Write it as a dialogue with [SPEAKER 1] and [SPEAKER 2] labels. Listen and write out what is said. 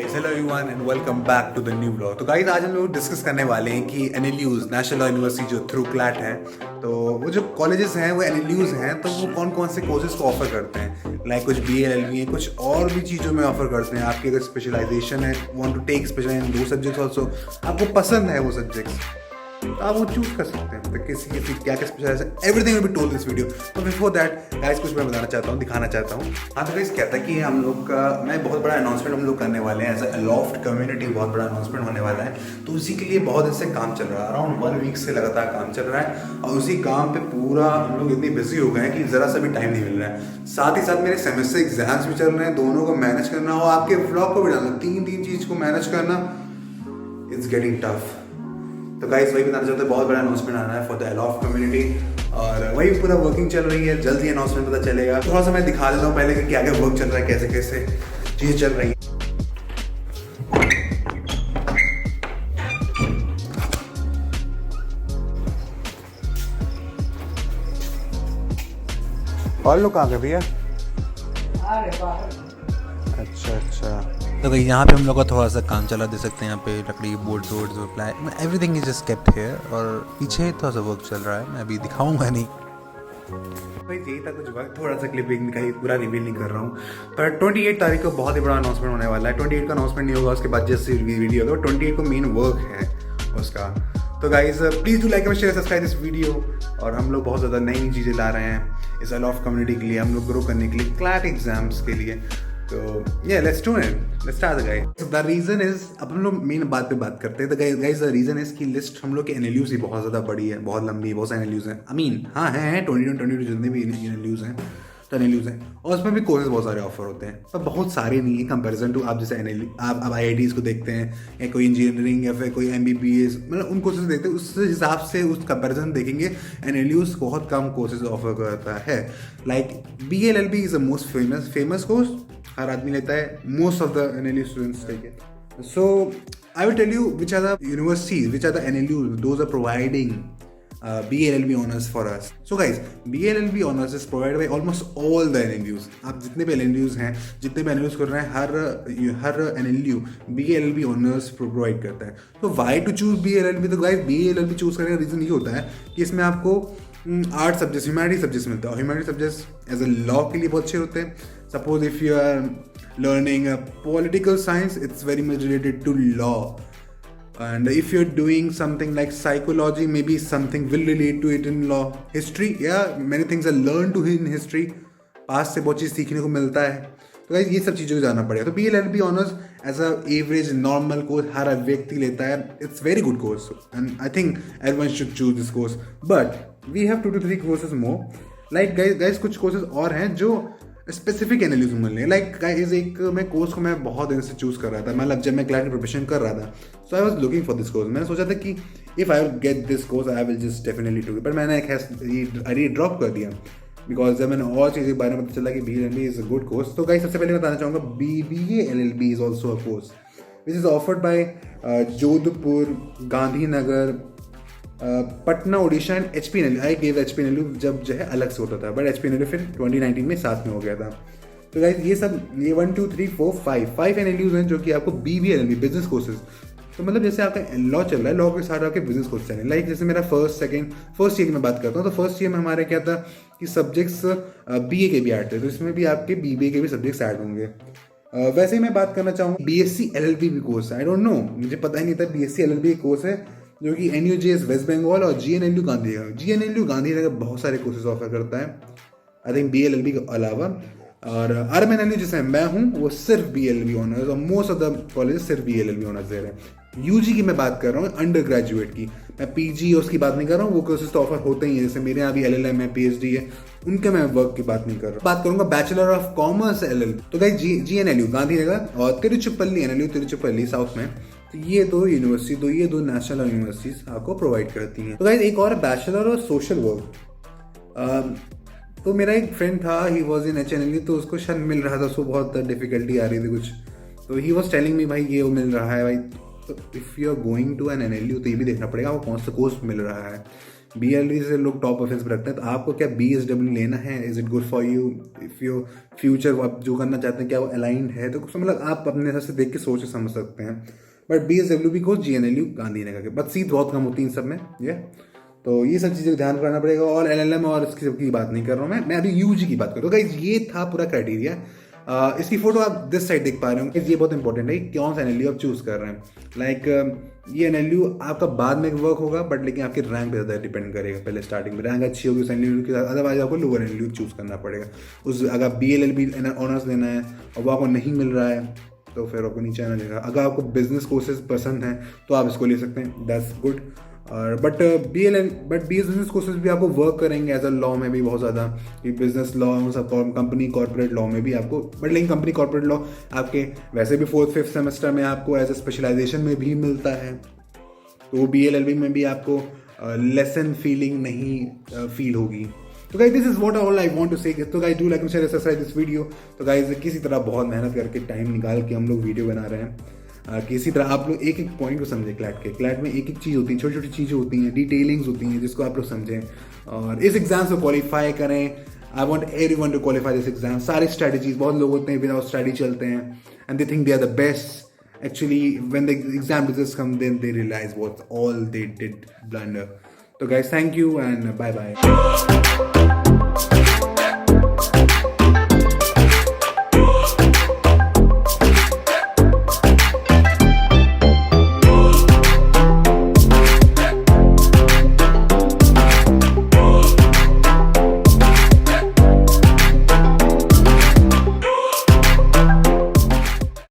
[SPEAKER 1] Hello everyone and welcome back to the new blog. तो guys आज हम लोग डिस्कस करने वाले हैं कि एनएलयूज नेशनल लॉ यूनिवर्सिटी जो थ्रू क्लैट है, तो वो जो कॉलेजेस हैं वो एनएलयूज हैं, तो वो कौन कौन से कोर्सेज को ऑफर करते हैं। लाइक कुछ BA LLB है, कुछ और भी चीज़ों में ऑफर करते हैं। आपकी अगर स्पेशलाइजेशन है, want to take special in दो सब्जेक्ट्स ऑल्सो, आपको पसंद है वो सब्जेक्ट्स, तो आप वो चूज कर सकते हैं। तो किसी किसी क्या क्या specialization, everything will be told this video. तो बिफोर दैट गाइस कुछ मैं बताना चाहता हूँ, दिखाना चाहता हूँ। हाँ तो गाइस क्या था कि हम लोग का मैं बहुत बड़ा अनाउंसमेंट हम लोग करने वाले हैं एज अ लॉफ्ट कम्युनिटी। बहुत बड़ा अनाउंसमेंट होने वाला है, तो उसी के लिए बहुत दिन से काम चल रहा है। अराउंड 1 वीक से लगातार काम चल रहा है और उसी काम पे पूरा हम लोग इतनी बिजी हो गए हैं कि ज़रा सा भी टाइम नहीं मिल रहा है। साथ ही साथ मेरे सेमेस्टर एग्जाम्स भी चल रहे हैं, दोनों को मैनेज करना और आपके व्लॉग को भी डालना, तीन चीज़ को मैनेज करना, इट्स गेटिंग टफ। तो गाइस वही बताना चाहते हैं, बहुत बड़ा अनाउंसमेंट आना है फॉर द लॉफ्ट कम्युनिटी और वही पूरा वर्किंग चल रही है। जल्द ही अनाउंसमेंट पता चलेगा। थोड़ा सा मैं दिखा देता हूँ पहले कि क्या क्या वर्क चल रहा है, कैसे कैसे चीज़ें चल रही है। और लोग कहाँ गए भैया? अच्छा तो भाई यहाँ पे हम लोग का थोड़ा सा काम चला, दे सकते हैं। यहाँ पे लकड़ी board ply everything is just kept here और पीछे थोड़ा सा वर्क चल रहा है, मैं अभी दिखाऊंगा नहीं। भाई यही था कुछ वक्त, थोड़ा सा क्लिपिंग दिखाई, पूरा रिवील नहीं कर रहा हूँ। पर 28 तारीख को बहुत ही बड़ा अनाउंसमेंट होने वाला है। 28 का अनाउंसमेंट नहीं होगा, उसके बाद जैसे वीडियो होगा। 28 को मेन वर्क है उसका। तो guys please do like and share subscribe this video. और हम लोग बहुत ज़्यादा नई चीज़ें ला रहे हैं इस लॉफ्ट कम्युनिटी के लिए, हम लोग ग्रो करने के लिए, क्लैट एग्जाम्स के लिए। तो yeah, let's do it. Let's start the guys. The reason is, अब हम लोग मेन बात पे बात करते हैं। तो guys the reason is कि लिस्ट हम लोग के NLUs ही बहुत ज़्यादा बड़ी है, बहुत लंबी है, बहुत सारे NLUs हैं। I mean हाँ हैं 22 जितने भी NLUs हैं, तो NLUs हैं और उसमें भी कोर्सेज बहुत सारे ऑफर होते हैं, पर बहुत सारे नहीं है कंपैरिजन टू। आप जैसे आप IITs को देखते हैं या कोई इंजीनियरिंग या फिर कोई MBBS, मतलब उन कोर्सेज देखते हैं, उस हिसाब से उस कंपैरिजन देखेंगे NLUs बहुत कम कोर्सेज ऑफर करता है। Like BA-LLB is the most famous course, हर आदमी लेता है, most of the NLU students take it. So I will tell you which are the universities, which are the NLUs, those are providing BA-LLB honors for us. So guys, BA-LLB honors is provided by almost all the NLUs. आप जितने भी NLUs हैं, जितने भी NLUs कर रहे हैं, हर NLU BA-LLB honors provide करता है। तो why to choose BA-LLB? तो guys BA-LLB चूज करने का रीज़न ये होता है कि इसमें आपको आर्ट सब्जेक्ट, ह्यूमैनिटी सब्जेक्ट्स मिलता है। Humanity subjects as a law के लिए बहुत अच्छे होते हैं। Suppose if you are learning political science, it's very much related to law. And if you're doing something like psychology, maybe something will relate to it in law. History, yeah, many things are learned to in history. पास से बहुत चीज़ सीखने को मिलता है। तो guys ये सब चीज़ों को जानना पड़ेगा। तो BA-LLB honours as a average normal course हर व्यक्ति लेता है। It's very good course and I think everyone should choose this course, but we have 2 to 3 courses more. Like guys कुछ कोर्सेज और हैं जो स्पेसिफिक एनालिसिस मिल रही है। लाइक गाइस एक मैं कोर्स को मैं बहुत दिन से चूज कर रहा था, मतलब जब मैं क्लैट की प्रिपरेशन कर रहा था, so I was looking for this course. मैंने सोचा था कि if I will get this course I will just definitely do it, पर मैंने ये ड्रॉप कर दिया बिकॉज जब मैंने और चीज़ों के बारे में पता चला कि BA-LLB is a good course. तो गाइस सबसे पहले बताना चाहूँगा BA-LLB is also a course which is offered by Jodhpur, Gandhinagar, Patna, Orissa and HPNLU। I gave HPNLU जब जो है अलग से होता था, बट HPNLU फिर 2019 में साथ में हो गया था। तो गाइस ये सब ये 1 2 3 4 5 NLUs हैं जो कि आपको BA-LLB बिजनेस कोर्सेज, तो मतलब जैसे आपका लॉ चल रहा है, लॉ के साथ आपके बिजनेस कोर्स चल रहे हैं। लाइक जैसे मेरा फर्स्ट ईयर की मैं बात करता हूँ, तो फर्स्ट ईयर में हमारे क्या था कि सब्जेक्ट्स BA के भी ऐड थे, तो इसमें भी आपके BBA के भी सब्जेक्ट्स ऐड होंगे। वैसे ही मैं बात करना चाहूँगा BSc-LLB भी कोर्स है। आई डोंट नो, मुझे पता ही नहीं था BSc-LLB कोर्स है जो कि NUJS वेस्ट बंगाल और GNLU गांधीनगर बहुत सारे कोर्सेज ऑफर करता है, आई थिंक BA-LLB के अलावा। और RMNLU जिसमें मैं हूँ वो सिर्फ BA-LLB ऑनर्स, और मोस्ट ऑफ द कॉलेज सिर्फ BA-LLB ऑनर्स दे रहे हैं। UG की मैं बात कर रहा हूँ, अंडर ग्रेजुएट की, मैं PG उसकी बात नहीं कर रहा हूँ, वो कोर्सेज तो ऑफर होते ही हैं। जैसे मेरे यहाँ भी LLM है, PhD है, उनके मैं वर्क की बात नहीं कर रहा हूँ। बात करूंगा बैचलर ऑफ कॉमर्स LLB, तो गाइस GNLU गांधीनगर और तिरुचिरापल्ली NLU तिरुचिरापल्ली साउथ में, तो ये दो नेशनल यूनिवर्सिटीज आपको प्रोवाइड करती हैं। तो गाइस एक और बैचलर और सोशल वर्क, तो मेरा एक फ्रेंड था, ही वाज इन HNLU, तो उसको शायद मिल रहा था, उसको बहुत डिफिकल्टी आ रही थी कुछ, तो ही वाज टेलिंग मी भाई ये वो मिल रहा है भाई। तो if you are going to an NLU तो ये भी देखना पड़ेगा आपको कौन सा कोर्स मिल रहा है, BLD से लोग टॉप ऑफेंस पर रखते हैं, तो आपको क्या BSW लेना है? Is it good for you? If your future आप जो करना चाहते हैं क्या वो अलाइंड है? तो मतलब आप अपने हिसाब से देख के सोच समझ सकते हैं। बट BSW भी को GNLU गांधीनगर के, बट सीट बहुत कम होती है इन सब में। ये तो ये सब चीज़ें ध्यान करना पड़ेगा। और LLM और इसकी सबकी बात नहीं कर रहा हूँ मैं अभी UG की बात करूँ। गाइस ये था पूरा क्राइटेरिया। इसकी फोटो आप दिस साइड देख पा रहे हो। ये बहुत इंपॉर्टेंट है कि कौन सा NLU आप चूज कर रहे हैं। लाइक ये NLU आपका बाद में वर्क होगा, बट लेकिन आपके रैंक पे ज़्यादा डिपेंड करेगा। पहले स्टार्टिंग में रैंक अच्छी होगी उस NLU के साथ, अदरवाइज आपको लोअर NLU चूज करना पड़ेगा। उस अगर BLLB ऑनर्स लेना है और वो आपको नहीं मिल रहा है तो फिर आपको नीचे आना चाहिए। अगर आपको बिजनेस कोर्सेज पसंद हैं तो आप इसको ले सकते हैं, दैट्स गुड। और बट बिजनेस कोर्सेज भी आपको वर्क करेंगे एज अ लॉ में भी बहुत ज़्यादा, कि business law company corporate law में भी आपको, बट लेकिन कंपनी कॉर्पोरेट लॉ आपके वैसे भी 4th-5th सेमेस्टर में आपको एज अ स्पेशलाइजेशन में भी मिलता है। तो BLLB में भी आपको लेसन फीलिंग नहीं फील होगी। तो guys this is what all I want to say. तो guys do like and share subscribe this video. तो गाइस किसी तरह बहुत मेहनत करके टाइम निकाल के हम लोग वीडियो बना रहे हैं। किसी तरह आप लोग एक एक पॉइंट को समझे। क्लैट में एक एक चीज़ होती है, छोटी छोटी चीज़ें होती हैं, डिटेलिंग्स होती हैं, जिसको आप लोग समझें और इस एग्जाम से क्वालिफाई करें। I want everyone to qualify this exam. सारे स्ट्रैटेजीज, बहुत लोग होते हैं विदाउट स्टडी चलते हैं and they think they are the best. Actually, when the exam results come, then they realize what all they did blunder. So guys, thank you and bye bye.